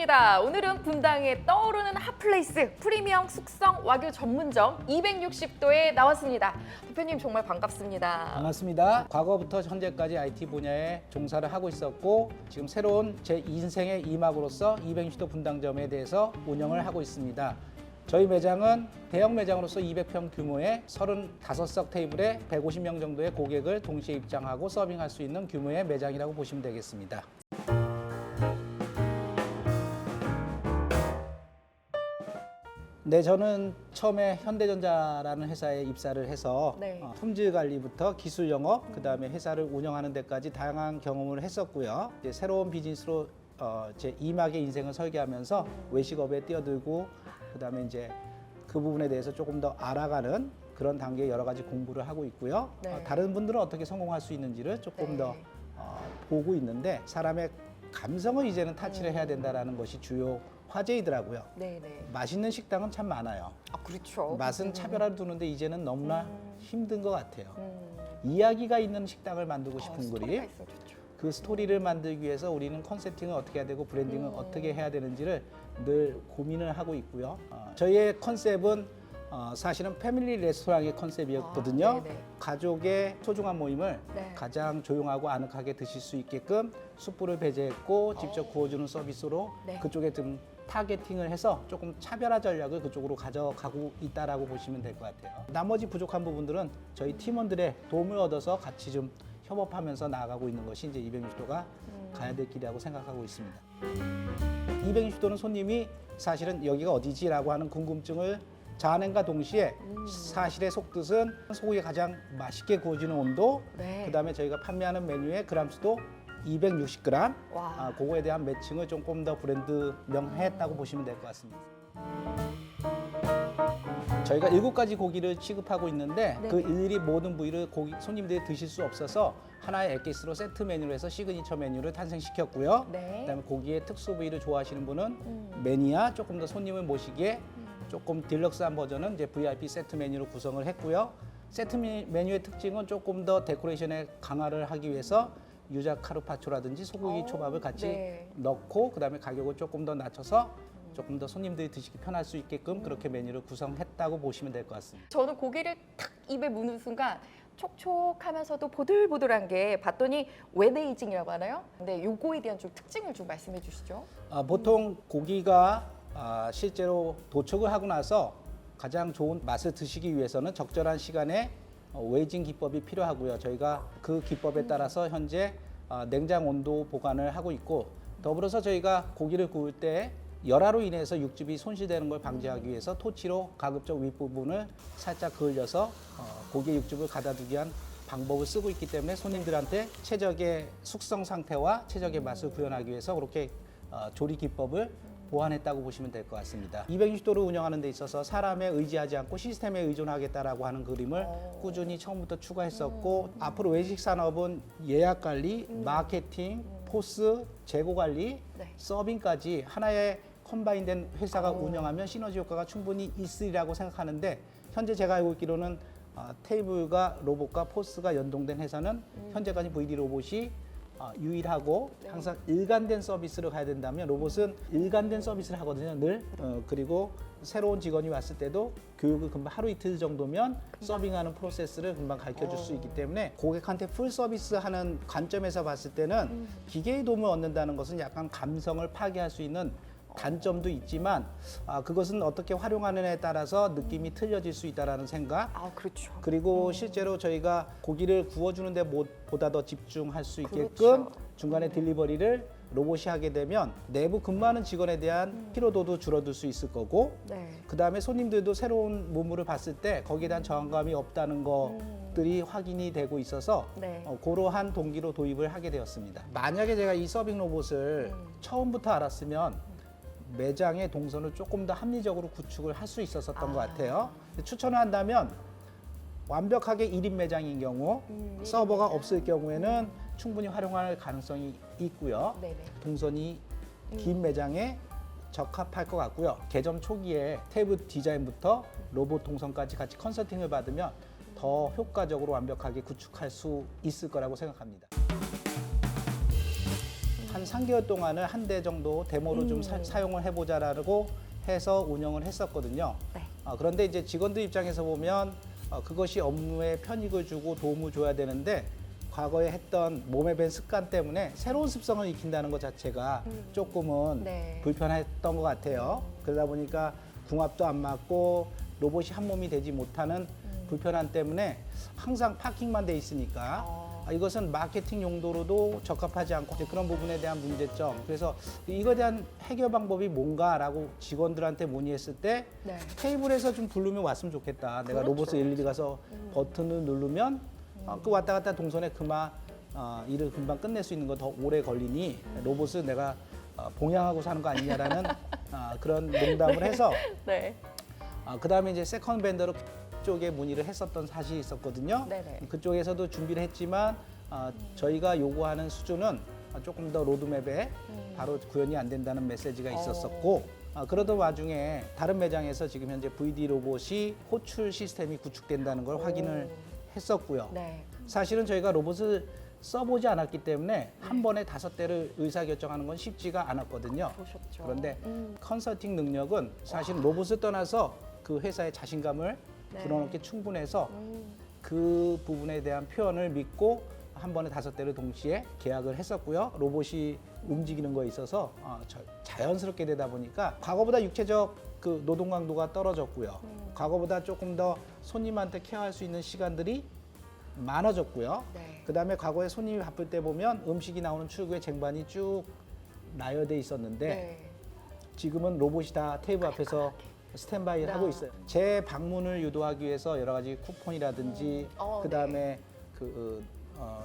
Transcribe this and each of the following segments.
반갑습니다. 오늘은 분당에 떠오르는 핫플레이스 프리미엄 숙성 와규 전문점 260도에 나왔습니다. 대표님 정말 반갑습니다. 반갑습니다. 과거부터 현재까지 IT 분야에 종사를 하고 있었고 지금 새로운 제 인생의 2막으로서 260도 분당점에 대해서 운영을 하고 있습니다. 저희 매장은 대형 매장으로서 200평 규모의 35석 테이블에 150명 정도의 고객을 동시에 입장하고 서빙할 수 있는 규모의 매장이라고 보시면 되겠습니다. 네, 저는 처음에 현대전자라는 회사에 입사를 해서 네. 품질 관리부터 기술 영업, 그다음에 회사를 운영하는 데까지 다양한 경험을 했었고요. 이제 새로운 비즈니스로 제 2막의 인생을 설계하면서 외식업에 뛰어들고 그다음에 이제 그 부분에 대해서 조금 더 알아가는 그런 단계에 여러 가지 공부를 하고 있고요. 네. 다른 분들은 어떻게 성공할 수 있는지를 조금 네. 더 보고 있는데 사람의 감성을 이제는 타치를 해야 된다는 것이 주요 화제이더라고요. 네네. 맛있는 식당은 참 많아요. 아 그렇죠. 맛은 차별화를 두는데 이제는 너무나 힘든 것 같아요. 음. 이야기가 있는 식당을 만들고 싶은 스토리가 그림, 있어 좋죠. 그 스토리를 만들기 위해서 우리는 컨셉팅을 어떻게 해야 되고 브랜딩을 어떻게 해야 되는지를 늘 고민을 하고 있고요. 저희의 컨셉은 사실은 패밀리 레스토랑의 컨셉이었거든요. 아, 네네. 가족의 소중한 모임을 네. 가장 조용하고 아늑하게 드실 수 있게끔 숯불을 배제했고 직접 구워주는 서비스로 네. 그쪽에 좀 타겟팅을 해서 조금 차별화 전략을 그쪽으로 가져가고 있다라고 보시면 될 것 같아요. 나머지 부족한 부분들은 저희 팀원들의 도움을 얻어서 같이 좀 협업하면서 나아가고 있는 것이 이제 260도가 가야 될 길이라고 생각하고 있습니다. 260도는 손님이 사실은 여기가 어디지라고 하는 궁금증을 자아낸과 동시에 사실의 속뜻은 소고기가 가장 맛있게 구워지는 온도, 네. 그다음에 저희가 판매하는 메뉴의 그람수도 260g, 와. 그거에 대한 매칭을 조금 더 브랜드명했다고 보시면 될 것 같습니다. 저희가 7가지 고기를 취급하고 있는데 네. 그 일일이 모든 부위를 손님들이 드실 수 없어서 하나의 엑기스로 세트 메뉴로 해서 시그니처 메뉴를 탄생시켰고요. 네. 그다음에 고기의 특수 부위를 좋아하시는 분은 매니아, 조금 더 손님을 모시기에 조금 딜럭스한 버전은 이제 VIP 세트 메뉴로 구성을 했고요. 세트 메뉴의 특징은 조금 더 데코레이션에 강화를 하기 위해서 유자 카르파초라든지 소고기 초밥을 같이 네. 넣고 그다음에 가격을 조금 더 낮춰서 조금 더 손님들이 드시기 편할 수 있게끔 그렇게 메뉴를 구성했다고 보시면 될 것 같습니다. 저는 고기를 탁 입에 무는 순간 촉촉하면서도 보들보들한 게 봤더니 웨데이징이라고 하나요? 근데 요거에 대한 좀 특징을 좀 말씀해 주시죠. 보통 고기가 실제로 도축을 하고 나서 가장 좋은 맛을 드시기 위해서는 적절한 시간에 웨이징 기법이 필요하고요. 저희가 그 기법에 따라서 현재 냉장 온도 보관을 하고 있고 더불어서 저희가 고기를 구울 때 열화로 인해서 육즙이 손실되는 걸 방지하기 위해서 토치로 가급적 윗부분을 살짝 그을려서 고기의 육즙을 가다두기 위한 방법을 쓰고 있기 때문에 손님들한테 최적의 숙성 상태와 최적의 맛을 구현하기 위해서 그렇게 조리 기법을 보완했다고 보시면 될 것 같습니다. 260도를 운영하는 데 있어서 사람에 의지하지 않고 시스템에 의존하겠다라고 하는 그림을 꾸준히 처음부터 추가했었고 앞으로 외식 산업은 예약 관리, 마케팅, 포스, 재고 관리, 네. 서빙까지 하나의 컴바인된 회사가 운영하면 시너지 효과가 충분히 있으리라고 생각하는데 현재 제가 알고 있기로는 테이블과 로봇과 포스가 연동된 회사는 현재까지 VD 로봇이 유일하고 항상 일관된 서비스를 가야 된다면 로봇은 일관된 서비스를 하거든요 늘. 그리고 새로운 직원이 왔을 때도 교육을 금방 하루 이틀 정도면 서빙하는 프로세스를 금방 가르쳐 줄 수 있기 때문에 고객한테 풀 서비스 하는 관점에서 봤을 때는 기계의 도움을 얻는다는 것은 약간 감성을 파괴할 수 있는 단점도 있지만 그것은 어떻게 활용하느냐에 따라서 느낌이 틀려질 수 있다는 생각. 아 그렇죠. 그리고 실제로 저희가 고기를 구워주는 데 보다 더 집중할 수 있게끔 그렇죠. 중간에 딜리버리를 로봇이 하게 되면 내부 근무하는 직원에 대한 피로도도 줄어들 수 있을 거고 네. 그 다음에 손님들도 새로운 문물을 봤을 때 거기에 대한 저항감이 없다는 것들이 확인이 되고 있어서 네. 그러한 동기로 도입을 하게 되었습니다. 만약에 제가 이 서빙 로봇을 처음부터 알았으면 매장의 동선을 조금 더 합리적으로 구축을 할 수 있었던 것 같아요. 추천을 한다면 완벽하게 1인 매장인 경우 서버가 없을 경우에는 충분히 활용할 가능성이 있고요. 네네. 동선이 긴 매장에 적합할 것 같고요. 개점 초기에 테이블 디자인부터 로봇 동선까지 같이 컨설팅을 받으면 더 효과적으로 완벽하게 구축할 수 있을 거라고 생각합니다. 한 3개월 동안을 한 대 정도 데모로 좀 사용을 해보자라고 해서 운영을 했었거든요. 네. 그런데 이제 직원들 입장에서 보면 그것이 업무에 편익을 주고 도움을 줘야 되는데 과거에 했던 몸에 밴 습관 때문에 새로운 습성을 익힌다는 것 자체가 조금은 네. 불편했던 것 같아요. 그러다 보니까 궁합도 안 맞고 로봇이 한 몸이 되지 못하는 불편함 때문에 항상 파킹만 돼 있으니까 이것은 마케팅 용도로도 적합하지 않고 이제 그런 부분에 대한 문제점. 그래서 이거에 대한 해결 방법이 뭔가라고 직원들한테 문의했을 때 네. 테이블에서 좀 부르면 왔으면 좋겠다. 내가 그렇죠. 로봇을 일일이 가서 버튼을 누르면 그 왔다 갔다 동선에 그만 일을 금방 끝낼 수 있는 거 더 오래 걸리니 로봇을 내가 봉양하고 사는 거 아니냐라는 그런 농담을 해서 네. 그다음에 이제 세컨 벤더로 쪽에 문의를 했었던 사실이 있었거든요. 네네. 그쪽에서도 준비를 했지만 저희가 요구하는 수준은 조금 더 로드맵에 바로 구현이 안 된다는 메시지가 있었었고 그러던 와중에 다른 매장에서 지금 현재 VD 로봇이 호출 시스템이 구축된다는 걸 확인을 했었고요. 네. 사실은 저희가 로봇을 써보지 않았기 때문에 한 번에 5대를 의사결정하는 건 쉽지가 않았거든요. 보셨죠. 그런데 컨설팅 능력은 사실 로봇을 떠나서 그 회사의 자신감을 네. 불어넣기 충분해서 그 부분에 대한 표현을 믿고 한 번에 5대를 동시에 계약을 했었고요. 로봇이 움직이는 거에 있어서 자연스럽게 되다 보니까 과거보다 육체적 그 노동 강도가 떨어졌고요. 과거보다 조금 더 손님한테 케어할 수 있는 시간들이 많아졌고요. 네. 그다음에 과거에 손님이 바쁠 때 보면 음식이 나오는 출구에 쟁반이 쭉 나열돼 있었는데 네. 지금은 로봇이 다 테이블 앞에서 스탠바이를 하고 있어요. 제 방문을 유도하기 위해서 여러 가지 쿠폰이라든지 그다음에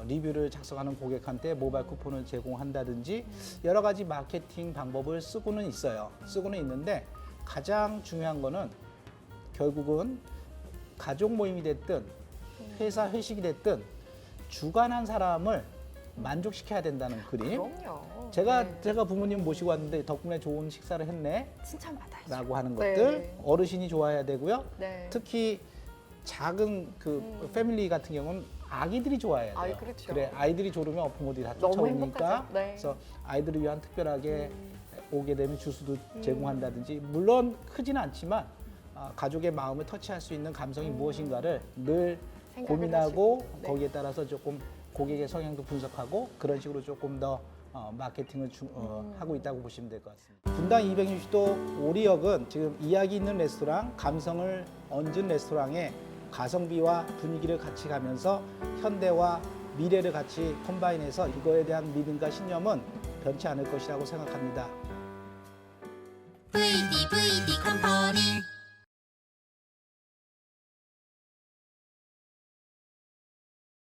리뷰를 작성하는 고객한테 모바일 쿠폰을 제공한다든지 여러 가지 마케팅 방법을 쓰고는 있어요. 쓰고는 있는데 가장 중요한 거는 결국은 가족 모임이 됐든 회사 회식이 됐든 주관한 사람을 만족시켜야 된다는 그림. 그럼요. 제가 네. 부모님 모시고 왔는데 덕분에 좋은 식사를 했네. 칭찬받아야죠. 라고 하는 네. 것들 어르신이 좋아해야 되고요. 네. 특히 작은 그 패밀리 같은 경우는 아기들이 좋아해야 돼요. 아이, 그렇죠. 그래 아이들이 졸으면 부모들이 다 너무 쫓아오니까 행복하죠. 네. 그래서 아이들을 위한 특별하게 오게 되면 주스도 제공한다든지 물론 크지는 않지만 가족의 마음을 터치할 수 있는 감성이 무엇인가를 늘 생각을 고민하고 하시고. 네. 거기에 따라서 조금 고객의 성향도 분석하고 그런 식으로 조금 더 마케팅을 하고 있다고 보시면 될 것 같습니다. 분당 260도 오리역은 지금 이야기 있는 레스토랑, 감성을 얹은 레스토랑에 가성비와 분위기를 같이 가면서 현대와 미래를 같이 컴바인해서 이거에 대한 믿음과 신념은 변치 않을 것이라고 생각합니다. VD 컴퍼니